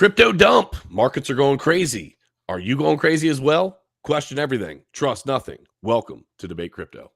Crypto dump. Markets are going crazy. Are you going crazy as well? Question everything. Trust nothing. Welcome to Debate Crypto.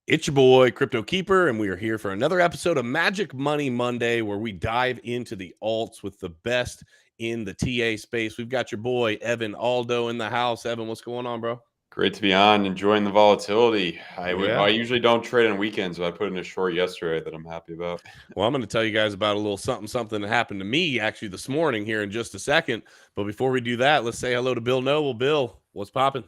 It's your boy, CryptoKeeper, and we are here for another episode of Magic Money Monday, where we dive into the alts with the best in the TA space. We've got your boy, Evan Aldo, in the house. Evan, what's going on, bro? Great to be on, enjoying the volatility. I usually don't trade on weekends, but I put in a short yesterday that I'm happy about. Well, I'm going to tell you guys about a little something that happened to me actually this morning here in just a second. But before we do that, let's say hello to Bill Noble. Bill, what's popping?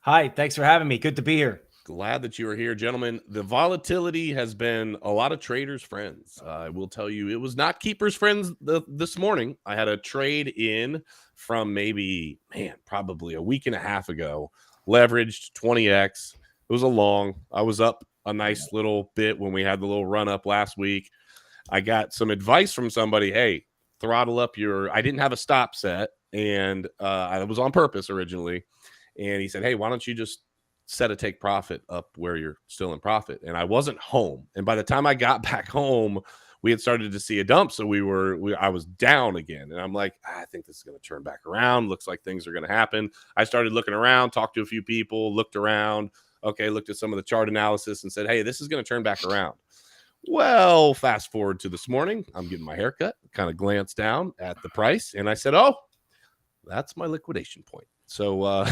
Hi, thanks for having me. Good to be here. Glad that you are here, gentlemen. The volatility has been a lot of traders' friends. I will tell you, it was not keepers' friends this morning. I had a trade in from probably a week and a half ago, leveraged 20x. It was a long. I was up a nice little bit when we had the little run up last week. I got some advice from somebody. Hey, throttle up I didn't have a stop set, and I was on purpose originally. And he said, hey, why don't you just set a take profit up where you're still in profit? And I wasn't home. And by the time I got back home, we had started to see a dump. So I was down again. And I'm like, I think this is going to turn back around. Looks like things are going to happen. I started looking around, talked to a few people, looked around. Okay, looked at some of the chart analysis and said, hey, this is going to turn back around. Well, fast forward to this morning. I'm getting my haircut, kind of glanced down at the price. And I said, oh, that's my liquidation point. So,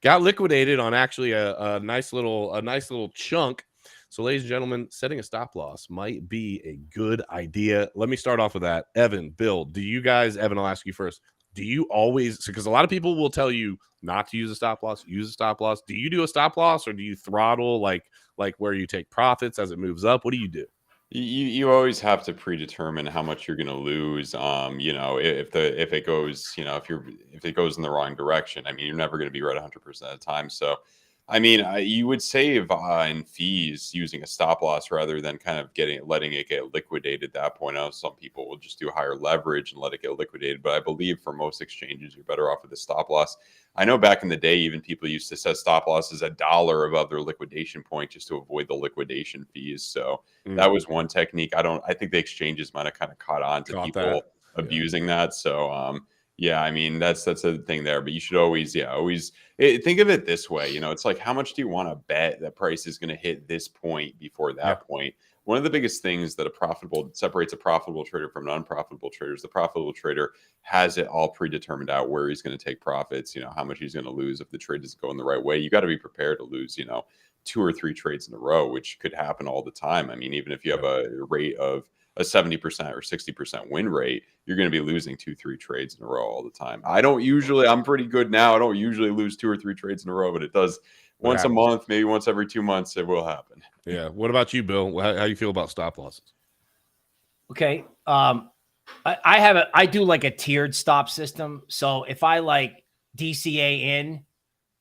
got liquidated on actually a nice little chunk. So, ladies and gentlemen, setting a stop loss might be a good idea. Let me start off with that. Evan, Bill, Evan, I'll ask you first. Do you always, because a lot of people will tell you not to use a stop loss, use a stop loss. Do you do a stop loss, or do you throttle like where you take profits as it moves up? What do you do? You always have to predetermine how much you're going to lose. If it goes, if it goes in the wrong direction, I mean, you're never going to be right 100% of the time. So, I mean, you would save in fees using a stop loss rather than kind of letting it get liquidated at that point. I know some people will just do higher leverage and let it get liquidated, but I believe for most exchanges, you're better off with a stop loss. I know back in the day, even people used to set stop losses $1 above their liquidation point just to avoid the liquidation fees. So that was one technique. I think the exchanges might have kind of caught on to people abusing that. So, yeah, I mean, that's a thing there, but you should always think of it this way. It's like, how much do you want to bet that price is going to hit this point before that point? One of the biggest things that separates a profitable trader from an unprofitable trader is the profitable trader has it all predetermined out where he's going to take profits, how much he's going to lose if the trade doesn't go in the right way. You got to be prepared to lose, 2 or 3 trades in a row, which could happen all the time. I mean, even if you have a rate of a 70% or 60% win rate, you're going to be losing 2-3 trades in a row all the time. I'm pretty good now. I don't usually lose 2 or 3 trades in a row, but it does once a month, maybe once every 2 months, it will happen. Yeah. What about you, Bill? How you feel about stop losses? Okay. I do like a tiered stop system. So if I like DCA in,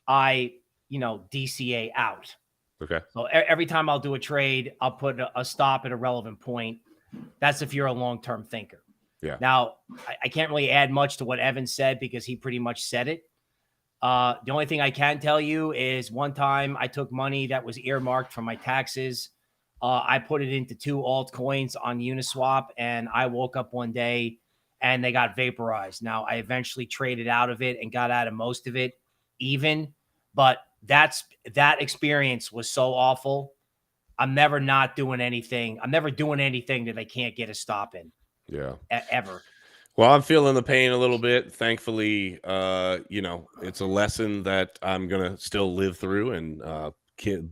I DCA out. Okay. So every time I'll do a trade, I'll put a stop at a relevant point. That's if you're a long-term thinker. Yeah. Now, I can't really add much to what Evan said because he pretty much said it. The only thing I can tell you is one time I took money that was earmarked for my taxes. I put it into 2 altcoins on Uniswap, and I woke up one day and they got vaporized. Now, I eventually traded out of it and got out of most of it even, but that experience was so awful. I'm never not doing anything. I'm never doing anything that I can't get a stop in. Yeah. Ever. Well, I'm feeling the pain a little bit. Thankfully, it's a lesson that I'm going to still live through, and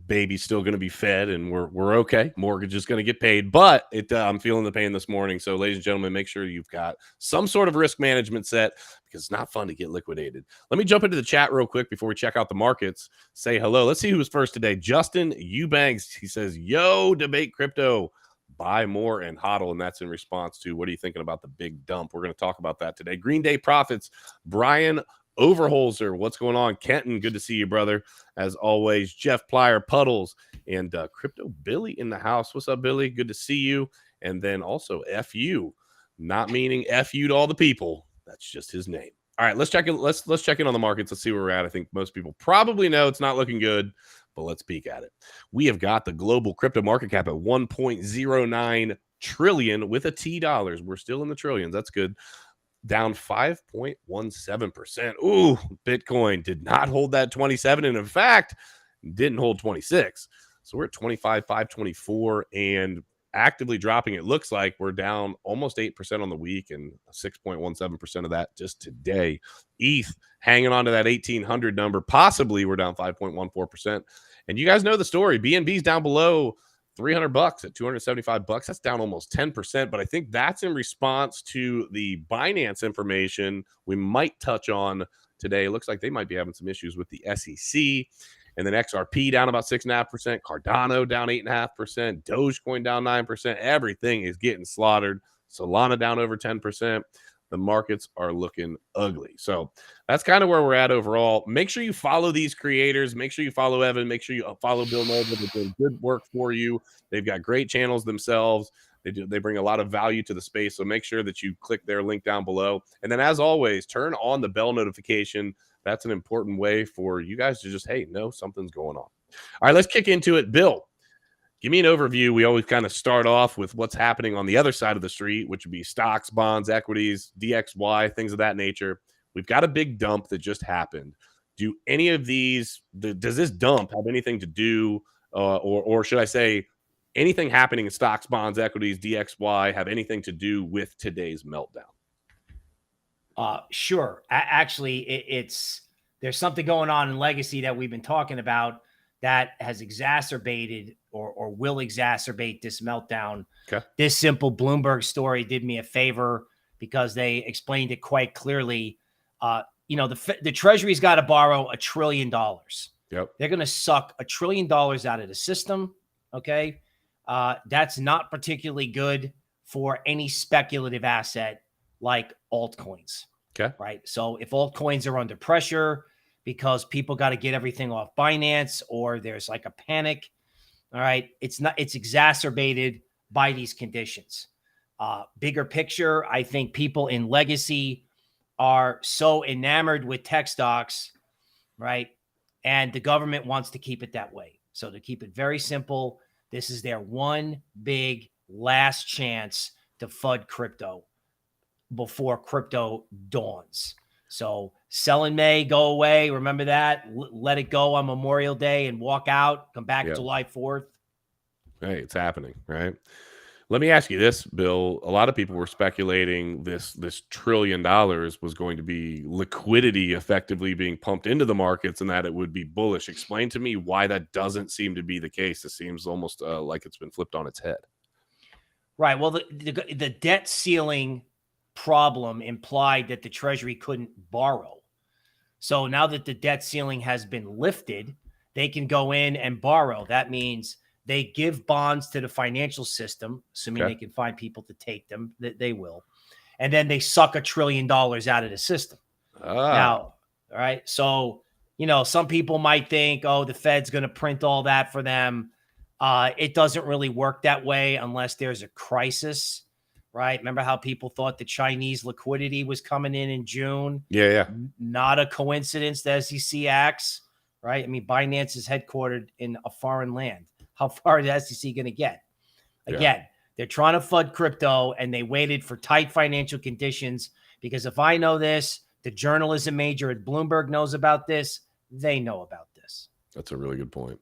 baby's still going to be fed, and we're okay. Mortgage is going to get paid, but I'm feeling the pain this morning. So, ladies and gentlemen, make sure you've got some sort of risk management set because it's not fun to get liquidated. Let me jump into the chat real quick before we check out the markets. Say hello. Let's see who's first today. Justin Eubanks. He says, "Yo, debate crypto. buy more and hodl, and that's in response to what are you thinking about the big dump? We're going to talk about that today. Green Day Profits, Brian Overholzer, what's going on? Kenton, good to see you, brother. As always, Jeff Plyer, Puddles, and Crypto Billy in the house. What's up, Billy? Good to see you. And then also FU, not meaning FU to all the people. That's just his name. All right, let's check in. Let's check in on the markets. Let's see where we're at. I think most people probably know it's not looking good, but let's peek at it. We have got the global crypto market cap at 1.09 trillion with a T dollars. We're still in the trillions. That's good. Down 5.17%. Ooh, Bitcoin did not hold that 27, and in fact, didn't hold 26. So we're at 25,524 and actively dropping. It looks like we're down almost 8% on the week and 6.17% of that just today. ETH hanging on to that 1,800 number. Possibly we're down 5.14%. And you guys know the story. BNB's down below $300 at $275. That's down almost 10%. But I think that's in response to the Binance information we might touch on today. It looks like they might be having some issues with the SEC. And then XRP down about 6.5%, Cardano down 8.5%, Dogecoin down 9%. Everything is getting slaughtered. Solana down over 10%. The markets are looking ugly. So that's kind of where we're at overall. Make sure you follow these creators. Make sure you follow Evan. Make sure you follow Bill Nova. They're doing good work for you. They've got great channels themselves. They bring a lot of value to the space. So make sure that you click their link down below. And then as always, turn on the bell notification. That's an important way for you guys to just, hey, know something's going on. All right, let's kick into it. Bill, give me an overview. We always kind of start off with what's happening on the other side of the street, which would be stocks, bonds, equities, DXY, things of that nature. We've got a big dump that just happened. Do any of these, does this dump have anything to do, or should I say, anything happening in stocks, bonds, equities, DXY have anything to do with today's meltdown? Sure. Actually, there's something going on in legacy that we've been talking about that has exacerbated or will exacerbate this meltdown. Okay. This simple Bloomberg story did me a favor because they explained it quite clearly. The Treasury's got to borrow $1 trillion. Yep. They're going to suck $1 trillion out of the system. Okay. That's not particularly good for any speculative asset like altcoins. Okay. Right. So if altcoins are under pressure because people got to get everything off Binance or there's like a panic, all right, it's exacerbated by these conditions. Bigger picture, I think people in legacy are so enamored with tech stocks, right? And the government wants to keep it that way. So to keep it very simple, this is their one big last chance to FUD crypto before crypto dawns. So sell in May, go away. Remember that. Let it go on Memorial Day and walk out. Come back July 4th. Hey, it's happening, right? Let me ask you this, Bill. A lot of people were speculating this $1 trillion was going to be liquidity effectively being pumped into the markets and that it would be bullish. Explain to me why that doesn't seem to be the case. It seems almost like it's been flipped on its head. Right. Well, the debt ceiling problem implied that the Treasury couldn't borrow. So now that the debt ceiling has been lifted, they can go in and borrow. That means they give bonds to the financial system, assuming they can find people to take them, that they will. And then they suck $1 trillion out of the system. Now, all right. So, some people might think, oh, the Fed's going to print all that for them. It doesn't really work that way unless there's a crisis. Right. Remember how people thought the Chinese liquidity was coming in June? Yeah. Not a coincidence. The SEC acts. Right. I mean, Binance is headquartered in a foreign land. How far is the SEC going to get? Again, they're trying to FUD crypto and they waited for tight financial conditions because if I know this, the journalism major at Bloomberg knows about this. They know about this. That's a really good point.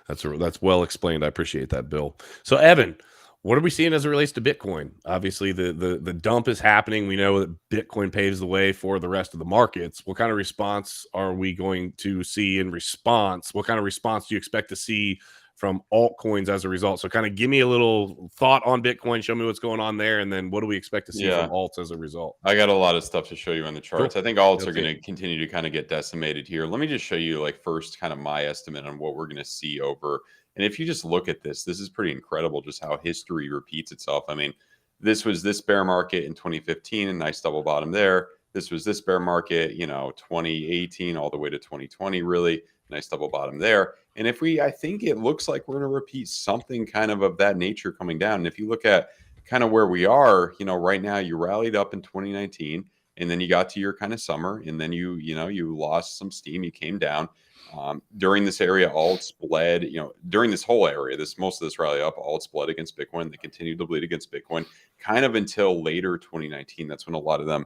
That's well explained. I appreciate that, Bill. So, Evan, what are we seeing as it relates to Bitcoin? Obviously, the dump is happening. We know that Bitcoin paves the way for the rest of the markets. What kind of response are we going to see in response? What kind of response do you expect to see from altcoins as a result. So kind of give me a little thought on Bitcoin, show me what's going on there, and then what do we expect to see from alts as a result? I got a lot of stuff to show you on the charts. Cool. I think alts are going to continue to kind of get decimated here. Let me just show you like first kind of my estimate on what we're going to see over. And if you just look at this is pretty incredible just how history repeats itself. I mean, this was this bear market in 2015, a nice double bottom there. This was this bear market, 2018 all the way to 2020, really nice double bottom there. And I think it looks like we're going to repeat something kind of that nature coming down. And if you look at kind of where we are, right now you rallied up in 2019 and then you got to your kind of summer and then you lost some steam, you came down. During this area, alts bled, during this whole area, most of this rally up, alts bled against Bitcoin. They continued to bleed against Bitcoin kind of until later 2019. That's when a lot of them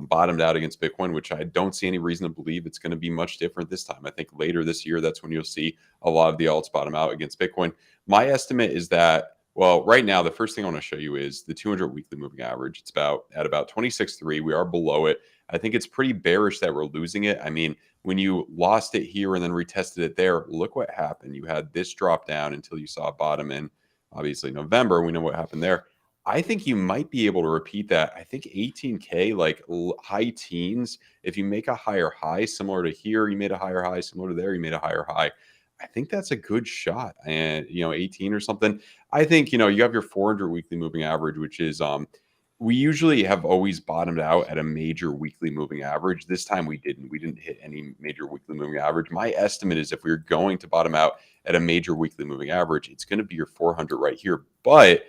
bottomed out against Bitcoin, which I don't see any reason to believe it's going to be much different this time. I think later this year, that's when you'll see a lot of the alts bottom out against Bitcoin. My estimate is that, well, right now, the first thing I want to show you is the 200 weekly moving average. It's at about 26.3. We are below it. I think it's pretty bearish that we're losing it. I mean, when you lost it here and then retested it there, look what happened. You had this drop down until you saw a bottom in, obviously, November. We know what happened there. I think you might be able to repeat that. I think 18K, like high teens, if you make a higher high, similar to here, you made a higher high, similar to there, you made a higher high. I think that's a good shot. And, 18 or something. I think, you have your 400 weekly moving average, which is, we usually have always bottomed out at a major weekly moving average. This time we didn't hit any major weekly moving average. My estimate is if we're going to bottom out at a major weekly moving average, it's going to be your 400 right here. But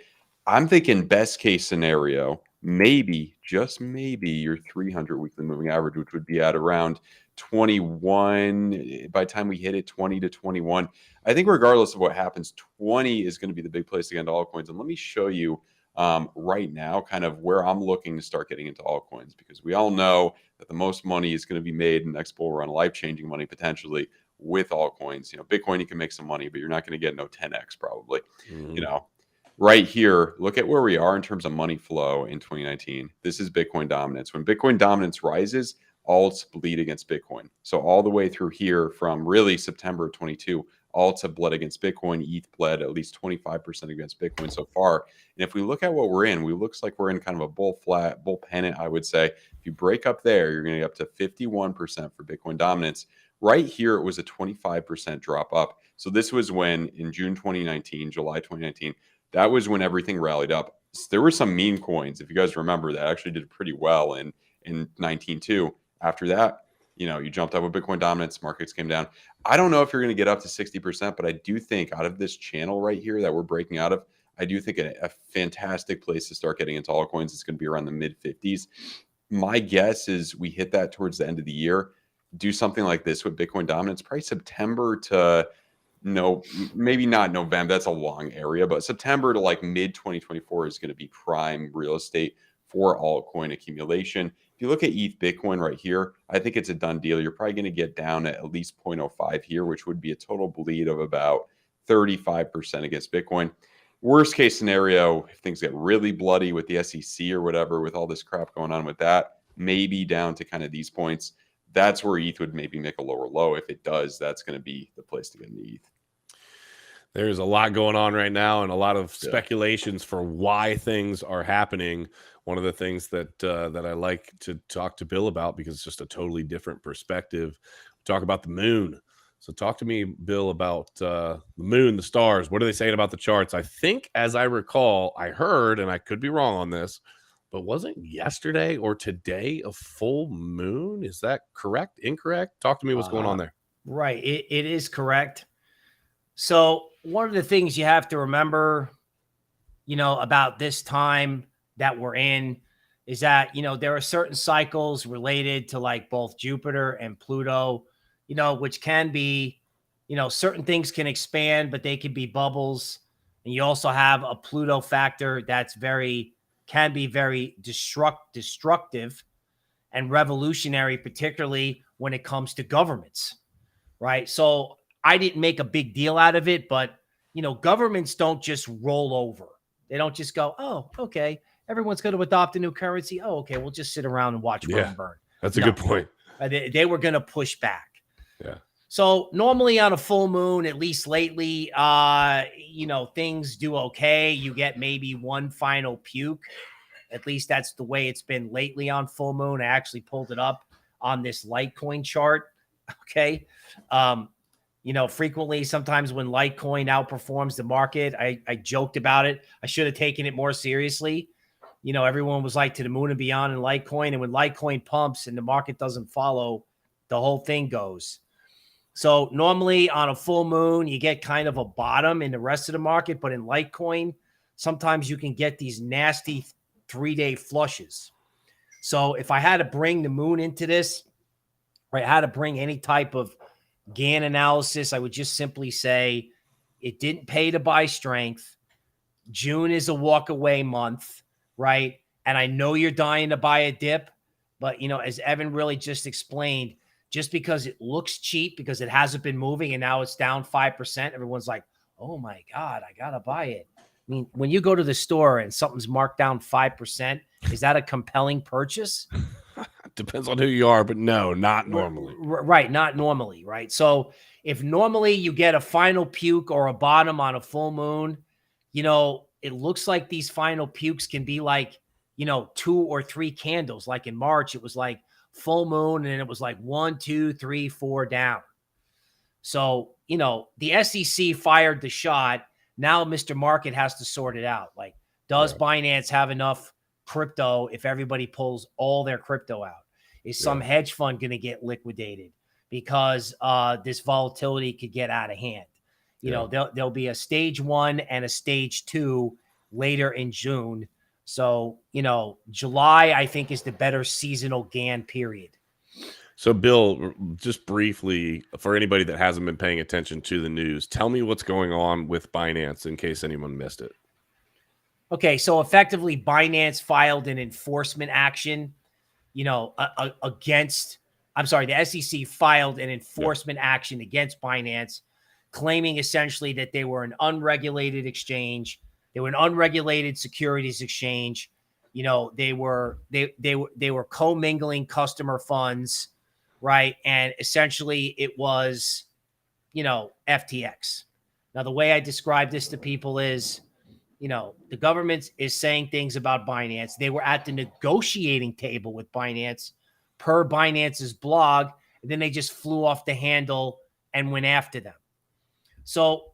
I'm thinking best case scenario, maybe, just maybe your 300 weekly moving average, which would be at around 21 by the time we hit it, 20 to 21. I think regardless of what happens, 20 is going to be the big place to get into altcoins. And let me show you right now kind of where I'm looking to start getting into altcoins, because we all know that the most money is going to be made in the next bull run, life-changing money potentially with altcoins. Bitcoin, you can make some money, but you're not going to get no 10x probably. Right here, look at where we are in terms of money flow in 2019. This is Bitcoin dominance. When Bitcoin dominance rises, alts bleed against Bitcoin. So all the way through here from really September of 22, alts have bled against Bitcoin. ETH bled at least 25% against Bitcoin so far. And if we look at what we're in, looks like we're in kind of a bull pennant, I would say. If you break up there, you're going to get up to 51% for Bitcoin dominance. Right here, it was a 25% drop up. So this was when in July 2019, that was when everything rallied up. There were some meme coins, if you guys remember, that actually did pretty well in 19 too. After that, you jumped up with Bitcoin dominance, markets came down. I don't know if you're going to get up to 60%, but I do think out of this channel right here that we're breaking out of, I do think a fantastic place to start getting into altcoins is going to be around the mid 50s. My guess is we hit that towards the end of the year, do something like this with Bitcoin dominance, probably September to maybe not November. That's a long area, but September to like mid 2024 is going to be prime real estate for altcoin accumulation. If you look at ETH Bitcoin right here, I think it's a done deal. You're probably going to get down at least 0.05 here, which would be a total bleed of about 35% against Bitcoin. Worst case scenario, if things get really bloody with the SEC or whatever, with all this crap going on with that, maybe down to kind of these points. That's where ETH would maybe make a lower low. If it does, that's going to be the place to get into ETH. There's a lot going on right now and a lot of speculations for why things are happening. One of the things that I like to talk to Bill about, because it's just a totally different perspective, we talk about the moon. So talk to me, Bill, about the moon, the stars. What are they saying about the charts? I think, as I recall, I heard, and I could be wrong on this, but wasn't yesterday or today a full moon? Is that correct? Incorrect? Talk to me what's going on there. Right. It is correct. So one of the things you have to remember, about this time that we're in is that, there are certain cycles related to like both Jupiter and Pluto, which can be, certain things can expand, but they can be bubbles. And you also have a Pluto factor that's can be very destructive and revolutionary, particularly when it comes to governments, right? So I didn't make a big deal out of it, but, governments don't just roll over. They don't just go, oh, okay, everyone's going to adopt a new currency. Oh, okay, we'll just sit around and watch Rome burn. That's a good point. They were going to push back. Yeah. So normally on a full moon, at least lately, things do okay. You get maybe one final puke. At least that's the way it's been lately on full moon. I actually pulled it up on this Litecoin chart. Okay. Frequently, sometimes when Litecoin outperforms the market, I joked about it. I should have taken it more seriously. Everyone was like to the moon and beyond in Litecoin. And when Litecoin pumps and the market doesn't follow, the whole thing goes. So normally on a full moon, you get kind of a bottom in the rest of the market. But in Litecoin, sometimes you can get these nasty 3-day flushes. So if I had to bring the moon into this, or I had to bring any type of GAN analysis, I would just simply say it didn't pay to buy strength. June is a walk away month, right? And I know you're dying to buy a dip, but as Evan really just explained, just because it looks cheap because it hasn't been moving and now it's down 5%, everyone's like, oh my God, I gotta buy it. I mean, when you go to the store and something's marked down 5%, is that a compelling purchase? Depends on who you are, but no, not normally. Right, not normally, right? So if normally you get a final puke or a bottom on a full moon, it looks like these final pukes can be like, 2 or 3 candles. Like in March, it was like full moon and it was like 1, 2, 3, 4 down. So, the SEC fired the shot. Now Mr. Market has to sort it out. Like, does Binance have enough crypto if everybody pulls all their crypto out? Is some hedge fund going to get liquidated because this volatility could get out of hand? There'll be a stage 1 and a stage 2 later in June. So, July, I think, is the better seasonal GAN period. So, Bill, just briefly, for anybody that hasn't been paying attention to the news, tell me what's going on with Binance in case anyone missed it. Okay, so effectively, Binance filed an enforcement action, against, the SEC filed an enforcement action against Binance, claiming essentially that they were an unregulated exchange. They were an unregulated securities exchange. They were commingling customer funds, right? And essentially it was, FTX. Now, the way I describe this to people is, the government is saying things about Binance. They were at the negotiating table with Binance per Binance's blog, and then they just flew off the handle and went after them. So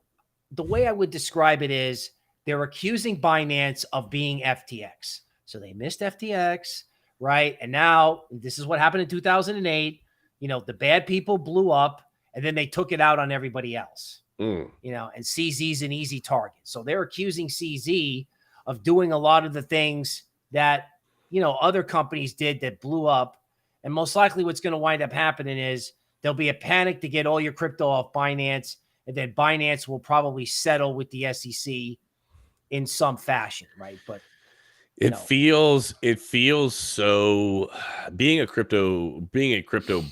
the way I would describe it is they're accusing Binance of being FTX. So they missed FTX, right? And now this is what happened in 2008. The bad people blew up and then they took it out on everybody else. And CZ's an easy target. So they're accusing CZ of doing a lot of the things that, other companies did that blew up. And most likely what's going to wind up happening is there'll be a panic to get all your crypto off Binance. And then Binance will probably settle with the SEC in some fashion, right? But it feels so, being a crypto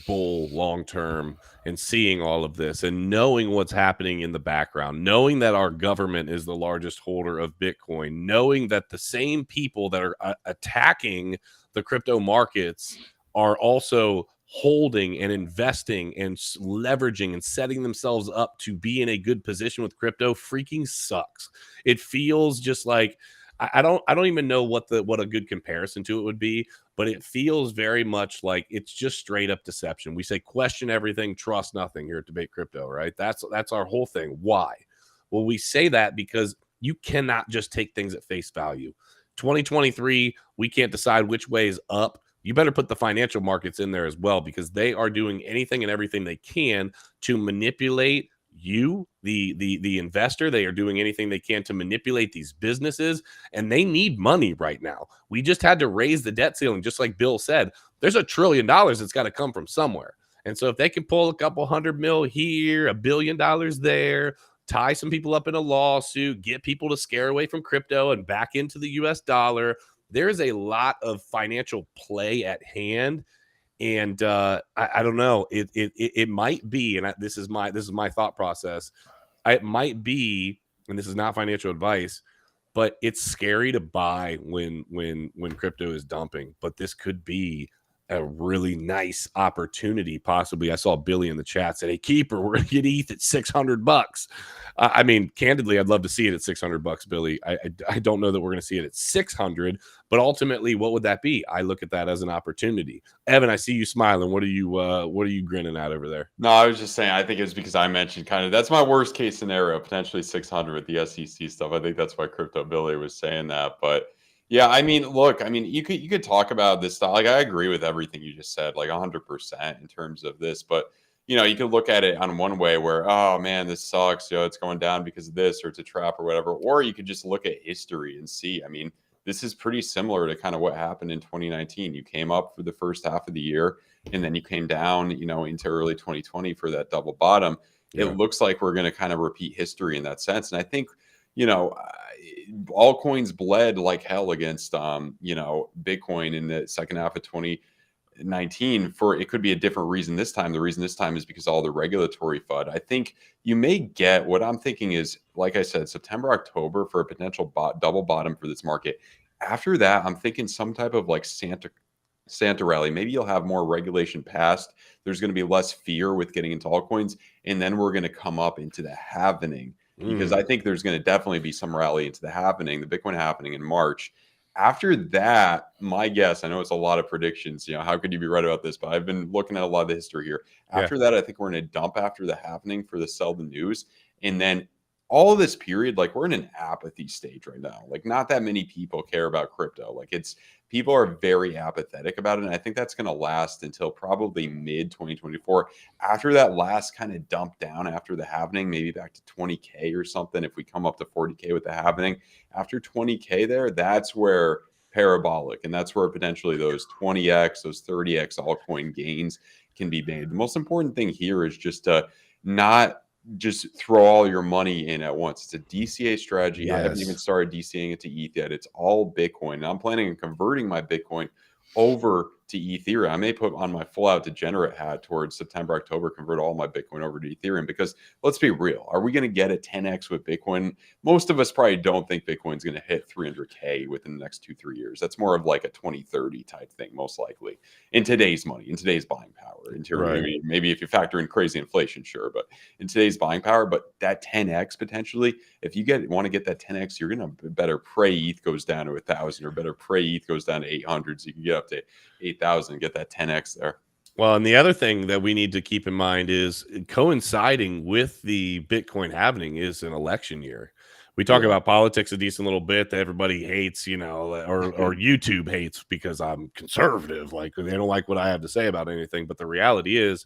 bull long term and seeing all of this and knowing what's happening in the background, knowing that our government is the largest holder of Bitcoin, knowing that the same people that are attacking the crypto markets are also holding and investing and leveraging and setting themselves up to be in a good position with crypto freaking sucks. It feels just like, I don't even know what a good comparison to it would be, but it feels very much like it's just straight up deception. We say question everything, trust nothing here at Debate Crypto, right? That's our whole thing. Why? Well, we say that because you cannot just take things at face value. 2023, we can't decide which way is up. You better put the financial markets in there as well, because they are doing anything and everything they can to manipulate you, the investor. They are doing anything they can to manipulate these businesses, and they need money right now. We just had to raise the debt ceiling, just like Bill said. There's $1 trillion that's got to come from somewhere. And so if they can pull a couple $100 million here, $1 billion there, tie some people up in a lawsuit, get people to scare away from crypto and back into the US dollar, there is a lot of financial play at hand. And I don't know. It might be, and this is my thought process. It might be, and this is not financial advice, but it's scary to buy when crypto is dumping. But this could be a really nice opportunity. Possibly, I saw Billy in the chat said, "Hey, keeper, we're gonna get ETH at $600." I mean, candidly, I'd love to see it at $600, Billy. I don't know that we're going to see it at 600, but ultimately, what would that be? I look at that as an opportunity. Evan, I see you smiling. What are you grinning at over there? No, I was just saying, I think it's because I mentioned kind of that's my worst case scenario, potentially 600 with the SEC stuff. I think that's why Crypto Billy was saying that. But yeah, I mean, look, I mean, you could talk about this stuff. Like, I agree with everything you just said, like 100% in terms of this. But you could look at it on one way where, oh man, this sucks. It's going down because of this, or it's a trap or whatever. Or you could just look at history and see. I mean, this is pretty similar to kind of what happened in 2019. You came up for the first half of the year, and then you came down, into early 2020 for that double bottom. Yeah. It looks like we're going to kind of repeat history in that sense. And I think, altcoins bled like hell against, Bitcoin in the second half of 2019 for, it could be a different reason this time. The reason this time is because all the regulatory FUD. I think you may get, what I'm thinking is, like I said, September, October for a potential double bottom for this market. After that, I'm thinking some type of like Santa rally. Maybe you'll have more regulation passed. There's going to be less fear with getting into altcoins. And then we're going to come up into the halvening, because I think there's going to definitely be some rally into the halvening, the Bitcoin halvening in March. After that, my guess, I know it's a lot of predictions, how could you be right about this? But I've been looking at a lot of the history here. After that, I think we're in a dump after the halvening for the sell the news. And then all of this period, like, we're in an apathy stage right now. Like, not that many people care about crypto. Like, people are very apathetic about it. And I think that's going to last until probably mid 2024. After that last kind of dump down after the halvening, maybe back to 20K or something. If we come up to 40K with the halvening, after 20K there, that's where parabolic, and that's where potentially those 20X, those 30X altcoin gains can be made. The most important thing here is just to not just throw all your money in at once. It's a DCA strategy. Yes. I haven't even started DCAing it to ETH yet. It's all Bitcoin. And I'm planning on converting my Bitcoin over to Ethereum. I may put on my full out degenerate hat towards September, October, convert all my Bitcoin over to Ethereum, because let's be real. Are we going to get a 10X with Bitcoin? Most of us probably don't think Bitcoin's going to hit 300K within the next 2-3 years. That's more of like a 2030 type thing, most likely, in today's money, in today's buying power. Maybe if you factor in crazy inflation, sure, but in today's buying power. But that 10X potentially, if you want to get that 10X, you're going to better pray ETH goes down to 1,000, or better pray ETH goes down to 800, so you can get up to 8,000, get that 10X there. Well, and the other thing that we need to keep in mind is coinciding with the Bitcoin halvening is an election year. We talk about politics a decent little bit that everybody hates, or YouTube hates because I'm conservative. Like, they don't like what I have to say about anything. But the reality is,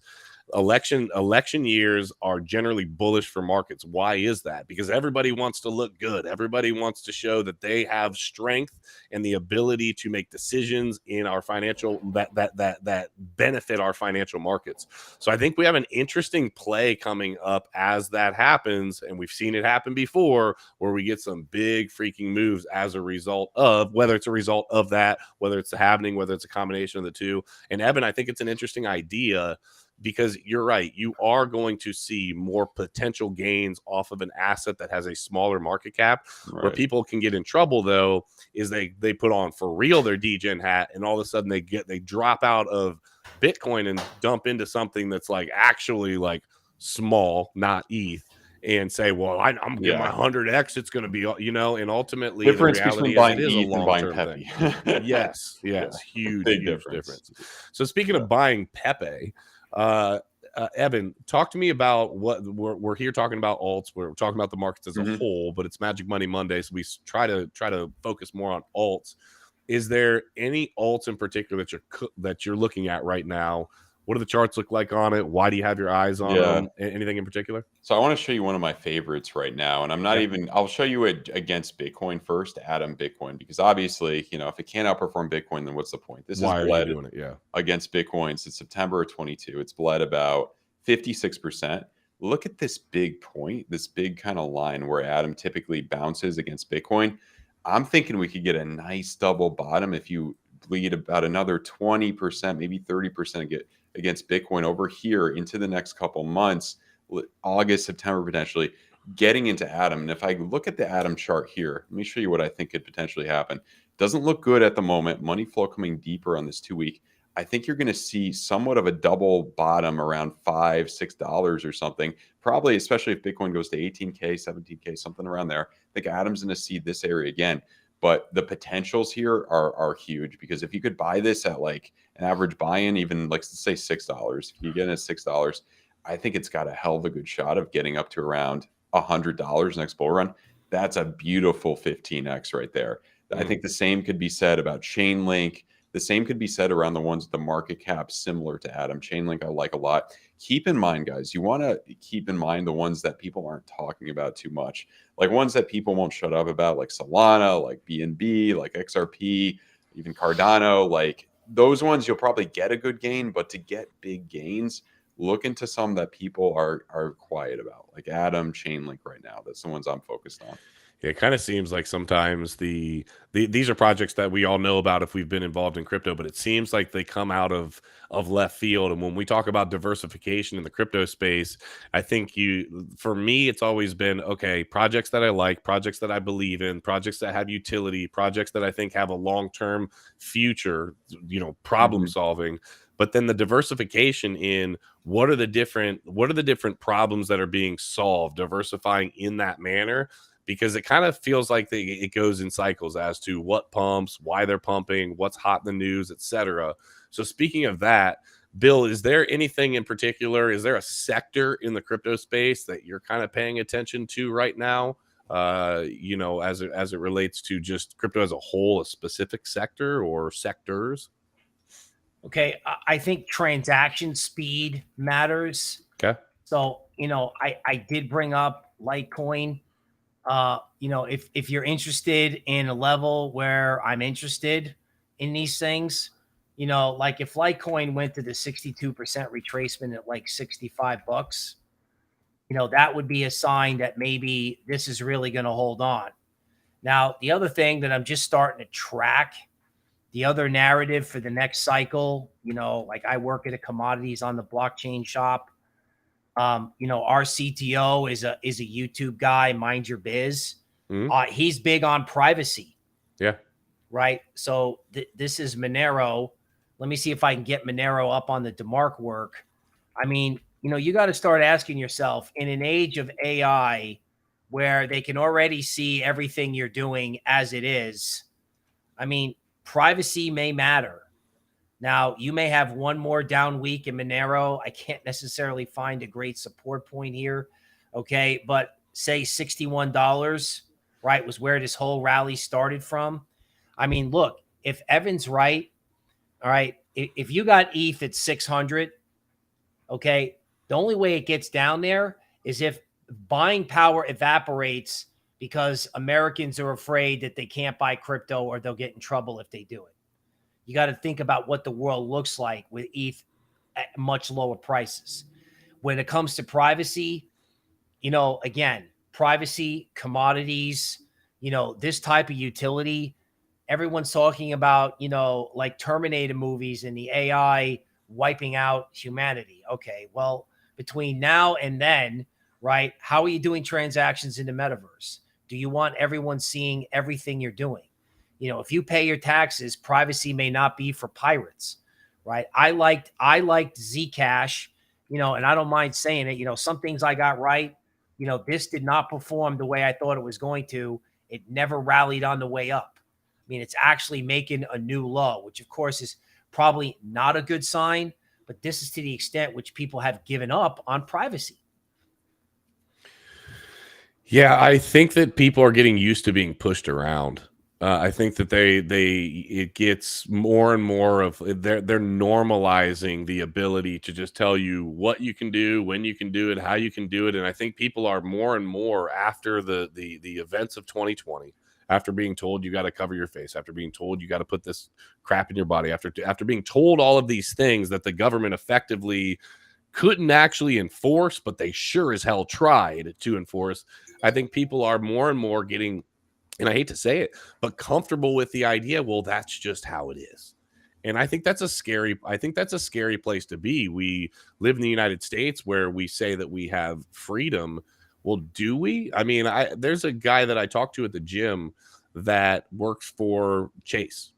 election years are generally bullish for markets. Why is that? Because everybody wants to look good. Everybody wants to show that they have strength and the ability to make decisions in our financial that benefit our financial markets. So I think we have an interesting play coming up as that happens, and we've seen it happen before, where we get some big freaking moves as a result of, whether it's a result of that, whether it's the happening, whether it's a combination of the two. And Evan, I think it's an interesting idea, because you're right. You are going to see more potential gains off of an asset that has a smaller market cap. Right. Where people can get in trouble, though, is they put on for real their degen hat, and all of a sudden they drop out of Bitcoin and dump into something that's like actually like small, not ETH, and say, well, I'm getting my 100X. It's going to be, and ultimately difference the reality between buying is, it is ETH a and buying long-term Pepe. thing. Yes, huge difference. So speaking of buying Pepe, Evan, talk to me about what we're here talking about alts. We're talking about the markets as a whole, but it's Magic Money Monday, so we try to focus more on alts. Is there any alts in particular that you're looking at right now? What do the charts look like on it? Why do you have your eyes on them? Anything in particular? So I want to show you one of my favorites right now. And I'm not even, I'll show you it against Bitcoin first, Atom Bitcoin, because obviously, if it can't outperform Bitcoin, then what's the point? This is bled against Bitcoin since September of 22. It's bled about 56%. Look at this big point, this big kind of line where Atom typically bounces against Bitcoin. I'm thinking we could get a nice double bottom if you bleed about another 20%, maybe 30% against Bitcoin over here into the next couple months, August, September, potentially getting into Atom. And if I look at the Atom chart here, let me show you what I think could potentially happen. Doesn't look good at the moment. Money flow coming deeper on this 2-week. I think you're going to see somewhat of a double bottom around $5, $6 or something. Probably, especially if Bitcoin goes to 18K, 17K, something around there. I think Adam's going to see this area again. But the potentials here are huge, because if you could buy this at like an average buy-in, even like let's say $6, if you get it at $6, I think it's got a hell of a good shot of getting up to around $100 next bull run. That's a beautiful 15x right there. I think the same could be said about Chainlink. The same could be said around the ones with the market cap similar to Adam. Chainlink I like a lot. Keep in mind, guys, you want to keep in mind the ones that people aren't talking about too much, like ones that people won't shut up about, like Solana, like BNB, like XRP, even Cardano. Like those ones, you'll probably get a good gain, but to get big gains, look into some that people are quiet about, like Adam, Chainlink right now. That's the ones I'm focused on. It kind of seems like sometimes these are projects that we all know about if we've been involved in crypto, but it seems like they come out of left field. And when we talk about diversification in the crypto space, I think for me, it's always been, okay, projects that I like, projects that I believe in, projects that have utility, projects that I think have a long-term future, problem solving. But then the diversification in what are the different problems that are being solved, diversifying in that manner, because it kind of feels like it goes in cycles as to what pumps, why they're pumping, what's hot in the news, etc. So speaking of that, Bill, is there anything in particular? Is there a sector in the crypto space that you're kind of paying attention to right now? As it relates to just crypto as a whole, a specific sector or sectors? Okay, I think transaction speed matters. Okay. So, I did bring up Litecoin. If you're interested in a level where I'm interested in these things, like if Litecoin went to the 62% retracement at like $65, that would be a sign that maybe this is really going to hold on. Now, the other thing that I'm just starting to track, the other narrative for the next cycle, like I work at a commodities on the blockchain shop. Our CTO is a YouTube guy, Mind Your Biz. He's big on privacy. Yeah. Right. So this is Monero. Let me see if I can get Monero up on the DeMark work. I mean, you got to start asking yourself, in an age of AI where they can already see everything you're doing as it is, I mean, privacy may matter. Now, you may have one more down week in Monero. I can't necessarily find a great support point here. Okay. But say $61, right, was where this whole rally started from. I mean, look, if Evan's right, all right, if you got ETH at 600, okay, the only way it gets down there is if buying power evaporates because Americans are afraid that they can't buy crypto or they'll get in trouble if they do it. You got to think about what the world looks like with ETH at much lower prices. When it comes to privacy, again, privacy, commodities, this type of utility, everyone's talking about, like Terminator movies and the AI wiping out humanity. Okay, well, between now and then, right, how are you doing transactions in the metaverse? Do you want everyone seeing everything you're doing? If you pay your taxes, privacy may not be for pirates, right? I liked Zcash, and I don't mind saying it. Some things I got right. This did not perform the way I thought it was going to. It never rallied on the way up. I mean, it's actually making a new low, which of course is probably not a good sign, but this is to the extent which people have given up on privacy. Yeah, I think that people are getting used to being pushed around. I think that it gets more and more of they're normalizing the ability to just tell you what you can do, when you can do it, how you can do it. And I think people are more and more after the events of 2020, after being told you got to cover your face, after being told you got to put this crap in your body, after being told all of these things that the government effectively couldn't actually enforce, but they sure as hell tried to enforce. I think people are more and more getting, and I hate to say it, but comfortable with the idea, well, that's just how it is. And I think that's a scary place to be. We live in the United States where we say that we have freedom. Well, do we? I mean, there's a guy that I talked to at the gym that works for Chase.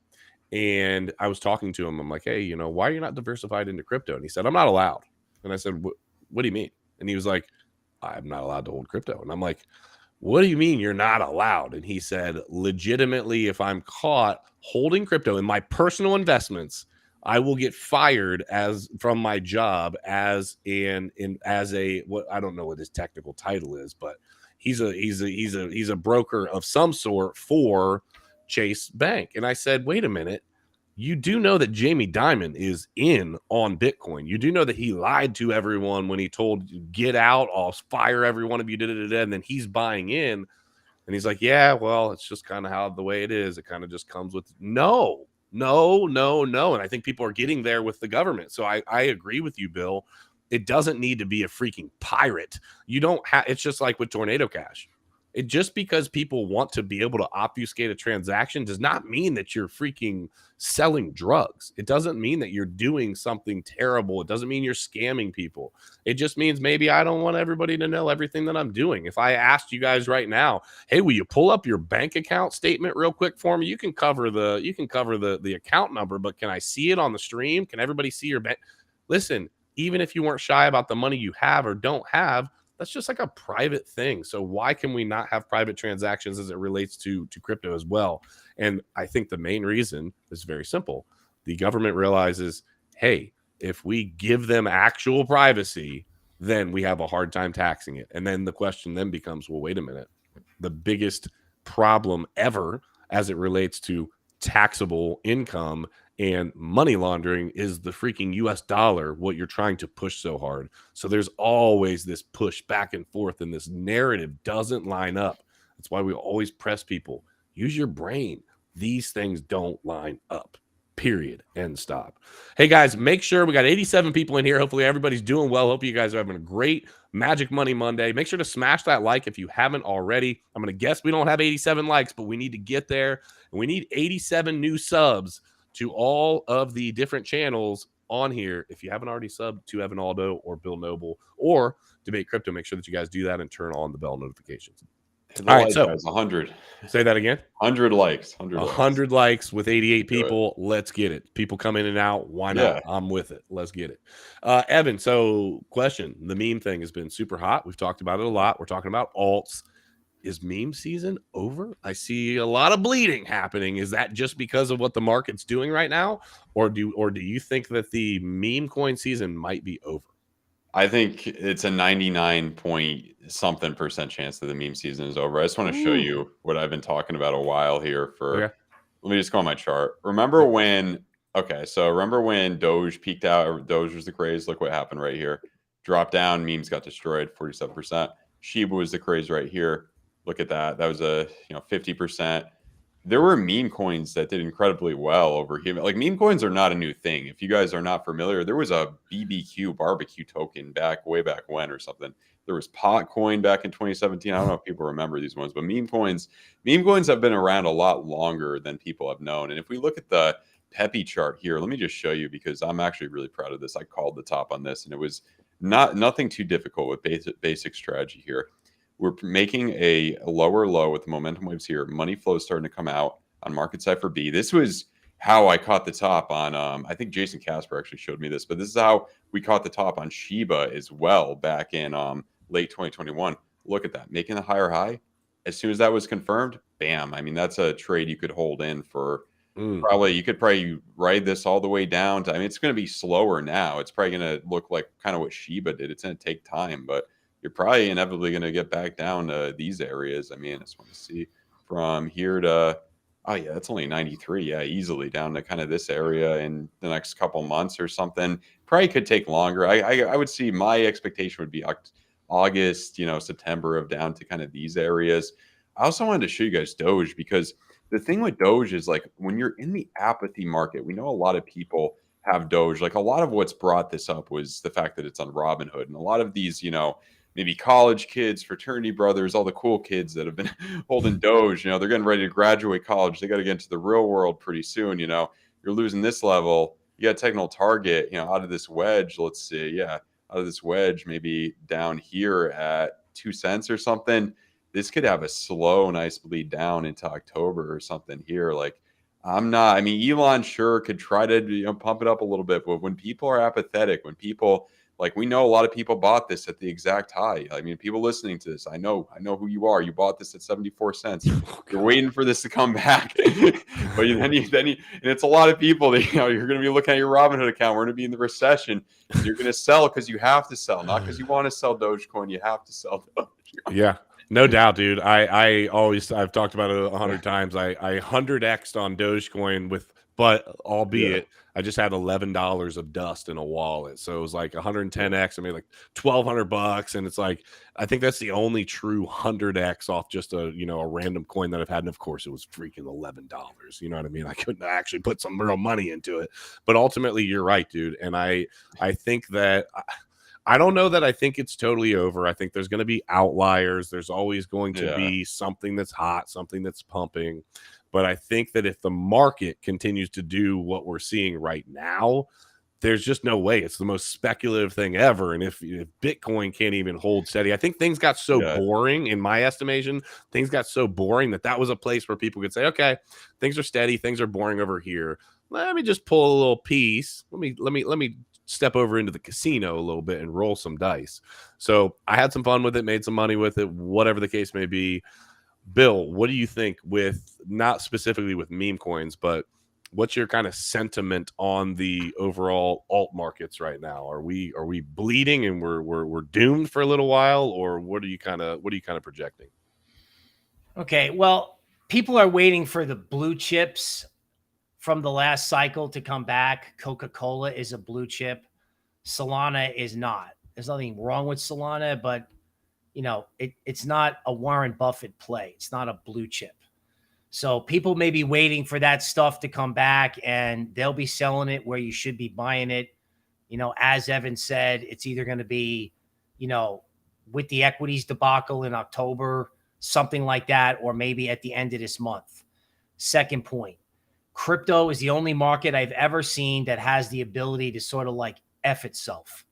And I was talking to him. I'm like, hey, why are you not diversified into crypto? And he said, I'm not allowed. And I said, what do you mean? And he was like, I'm not allowed to hold crypto. And I'm like, what do you mean you're not allowed? And he said, legitimately, if I'm caught holding crypto in my personal investments, I will get fired from my job as a what, I don't know what his technical title is, but he's a broker of some sort for Chase Bank. And I said, wait a minute. You do know that Jamie Dimon is in on Bitcoin. You do know that he lied to everyone when he told you, get out, I'll fire every one of you, and then he's buying in. And he's like, yeah, well, it's just kind of how the way it is. It kind of just comes with no. And I think people are getting there with the government. So I agree with you, Bill. It doesn't need to be a freaking pirate. You don't have, it's just like with Tornado Cash. It just because people want to be able to obfuscate a transaction does not mean that you're freaking selling drugs. It doesn't mean that you're doing something terrible. It doesn't mean you're scamming people. It just means maybe I don't want everybody to know everything that I'm doing. If I asked you guys right now, hey, will you pull up your bank account statement real quick for me? You can cover the account number, but can I see it on the stream? Can everybody see your bank? Listen, even if you weren't shy about the money you have or don't have, that's just like a private thing. So why can we not have private transactions as it relates to crypto as well? And I think the main reason is very simple. The government realizes, hey, if we give them actual privacy, then we have a hard time taxing it. And then the question then becomes, well, wait a minute. The biggest problem ever as it relates to taxable income and money laundering is the freaking US dollar, what you're trying to push so hard. So there's always this push back and forth, and this narrative doesn't line up. That's why we always press people. Use your brain. These things don't line up. Period. End stop. Hey guys, make sure we got 87 people in here. Hopefully everybody's doing well. Hope you guys are having a great Magic Money Monday. Make sure to smash that like if you haven't already. I'm going to guess we don't have 87 likes, but we need to get there. And we need 87 new subs to all of the different channels on here. If you haven't already subbed to Evan Aldo or Bill Noble or Debate Crypto, make sure that you guys do that and turn on the bell notifications. All right, so 100. Say that again. 100 likes. 100 likes with 88 people. Let's get it. People come in and out. Why not? Yeah. I'm with it. Let's get it. Evan, so question. The meme thing has been super hot. We've talked about it a lot. We're talking about alts. Is meme season over? I see a lot of bleeding happening. Is that just because of what the market's doing right now? Or do you think that the meme coin season might be over? I think it's a 99% chance that the meme season is over. I just want to show you what I've been talking about a while here for, Let me just go on my chart. Remember when Doge peaked out, or Doge was the craze? Look what happened right here. Dropped down, memes got destroyed, 47%. Shiba was the craze right here. Look at that. That was a 50%. There were meme coins that did incredibly well over here. Like, meme coins are not a new thing. If you guys are not familiar, there was a BBQ barbecue token way back when or something. There was pot coin back in 2017. I don't know if people remember these ones, but meme coins have been around a lot longer than people have known. And if we look at the Pepe chart here, let me just show you, because I'm actually really proud of this. I called the top on this, and it was nothing too difficult with basic strategy here. We're making a lower low with the momentum waves here. Money flow is starting to come out on market cipher B. This was how I caught the top on, I think Jason Casper actually showed me this, but this is how we caught the top on Shiba as well back in late 2021. Look at that, making a higher high. As soon as that was confirmed, bam. I mean, that's a trade you could hold in for you could probably ride this all the way down to, I mean, it's going to be slower now. It's probably going to look like kind of what Shiba did. It's going to take time, but you're probably inevitably going to get back down to these areas. I mean, I just want to see from here to, oh yeah, that's only 93. Yeah, easily down to kind of this area in the next couple months or something. Probably could take longer. I would see, my expectation would be August, September, of down to kind of these areas. I also wanted to show you guys Doge, because the thing with Doge is, like, when you're in the apathy market, we know a lot of people have Doge. Like, a lot of what's brought this up was the fact that it's on Robinhood, and a lot of these, maybe college kids, fraternity brothers, all the cool kids that have been holding Doge, they're getting ready to graduate college. They got to get into the real world pretty soon. You're losing this level. You got a technical target, out of this wedge. Let's see. Yeah. Out of this wedge, maybe down here at 2 cents or something. This could have a slow, nice bleed down into October or something here. Like, I'm not. I mean, Elon sure could try to pump it up a little bit, but when people are apathetic, when people like we know a lot of people bought this at the exact high. I mean, people listening to this, I know who you are. You bought this at 74 cents. You're waiting for this to come back, but then you, and it's a lot of people that you're going to be looking at your Robinhood account. We're going to be in the recession. You're going to sell because you have to sell, not because you want to sell Dogecoin. You have to sell Doge. Yeah, no doubt, dude. I've talked about it 100 times. I 100x'd on Dogecoin but albeit I just had $11 of dust in a wallet, so it was like 110x. I made like $1,200, and it's like I think that's the only true 100x off just a random coin that I've had, and of course it was freaking $11. You know what I mean? I couldn't actually put some real money into it, but ultimately you're right, dude. And I think that. I don't know that I think it's totally over. I think there's going to be outliers. There's always going to be something that's hot, something that's pumping. But I think that if the market continues to do what we're seeing right now, there's just no way. It's the most speculative thing ever. And if Bitcoin can't even hold steady, I think things got so boring, in my estimation. Things got so boring that was a place where people could say, okay, things are steady, things are boring over here. Let me just pull a little piece. Let me step over into the casino a little bit and roll some dice. So I had some fun with it, made some money with it, whatever the case may be. Bill, what do you think with, not specifically with meme coins, but what's your kind of sentiment on the overall alt markets right now? Are we bleeding and we're doomed for a little while, or what are you kind of projecting? Okay, well, people are waiting for the blue chips from the last cycle to come back. Coca-Cola is a blue chip. Solana is not. There's nothing wrong with Solana, but it's not a Warren Buffett play. It's not a blue chip. So people may be waiting for that stuff to come back, and they'll be selling it where you should be buying it. As Evan said, it's either going to be, with the equities debacle in October, something like that, or maybe at the end of this month. Second point. Crypto is the only market I've ever seen that has the ability to sort of like F itself,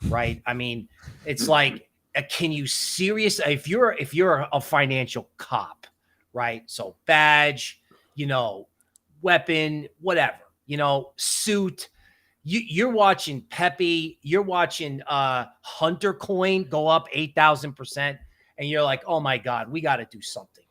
right? I mean, it's like, can you if you're a financial cop, right? So badge, weapon, whatever, suit, you're watching Pepe, you're watching Hunter coin go up 8,000%. And you're like, oh my God, we got to do something.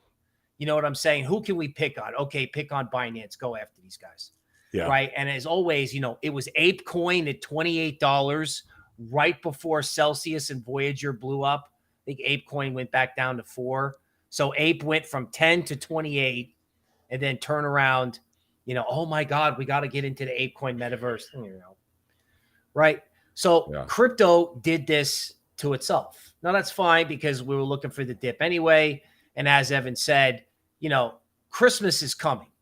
You know what I'm saying? Who can we pick on? Okay, pick on Binance. Go after these guys. Yeah. Right. And as always, it was Ape coin at $28 right before Celsius and Voyager blew up. I think Ape coin went back down to 4. So Ape went from 10 to 28 and then turn around, oh my God, we got to get into the Ape coin metaverse. Right. So crypto did this to itself. Now that's fine because we were looking for the dip anyway. And as Evan said, Christmas is coming,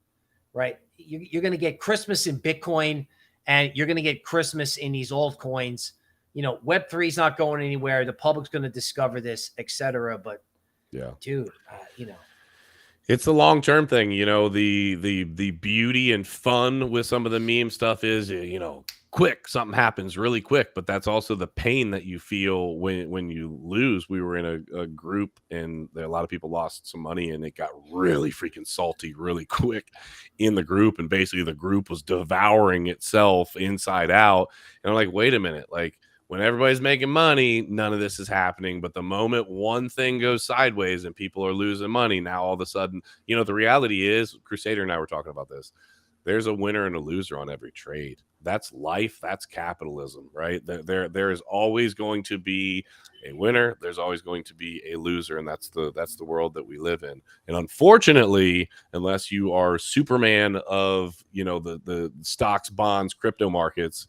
right? You're going to get Christmas in Bitcoin, and you're going to get Christmas in these altcoins. Web3 is not going anywhere. The public's going to discover this, etc. But dude, it's a long-term thing. The beauty and fun with some of the meme stuff is, quick, something happens really quick, but that's also the pain that you feel when you lose. We were in a group, and a lot of people lost some money, and it got really freaking salty really quick in the group, and basically the group was devouring itself inside out. And I'm like, wait a minute, like when everybody's making money, none of this is happening. But the moment one thing goes sideways and people are losing money, now all of a sudden, the reality is, Crusader and I were talking about this, there's a winner and a loser on every trade. That's life. That's capitalism, right? There is always going to be a winner. There's always going to be a loser, and that's the world that we live in. And unfortunately, unless you are Superman of the stocks, bonds, crypto markets,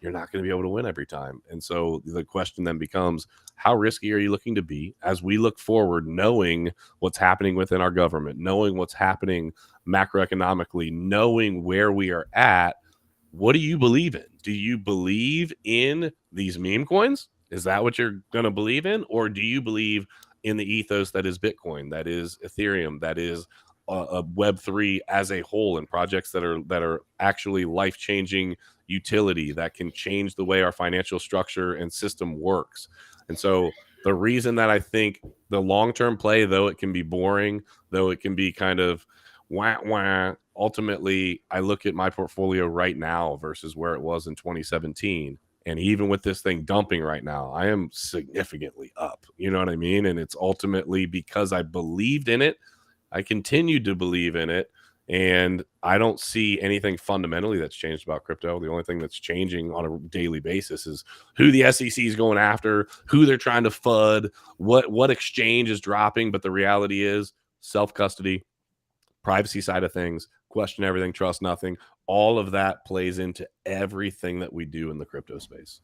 you're not going to be able to win every time. And so the question then becomes, how risky are you looking to be as we look forward, knowing what's happening within our government, knowing what's happening macroeconomically, knowing where we are at? What do you believe in? Do you believe in these meme coins? Is that what you're going to believe in? Or do you believe in the ethos that is Bitcoin, that is Ethereum, that is Web3 as a whole, and projects that are actually life-changing utility that can change the way our financial structure and system works? And so the reason that I think the long-term play, though it can be boring, though it can be kind of wah, wah. Ultimately, I look at my portfolio right now versus where it was in 2017. And even with this thing dumping right now, I am significantly up. You know what I mean? And it's ultimately because I believed in it. I continue to believe in it. And I don't see anything fundamentally that's changed about crypto. The only thing that's changing on a daily basis is who the SEC is going after, who they're trying to FUD, what exchange is dropping. But the reality is self-custody, privacy side of things, question everything, trust nothing. All of that plays into everything that we do in the crypto space.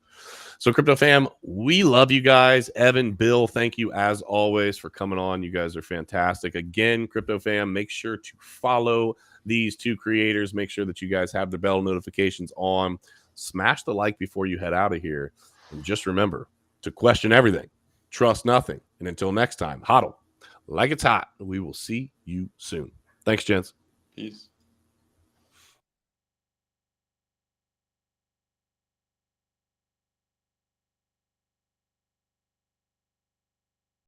So crypto fam, we love you guys. Evan, Bill, thank you as always for coming on. You guys are fantastic. Again, crypto fam, make sure to follow these two creators. Make sure that you guys have the bell notifications on. Smash the like before you head out of here. And just remember to question everything, trust nothing. And until next time, hodl like it's hot. We will see you soon. Thanks, gents. Peace.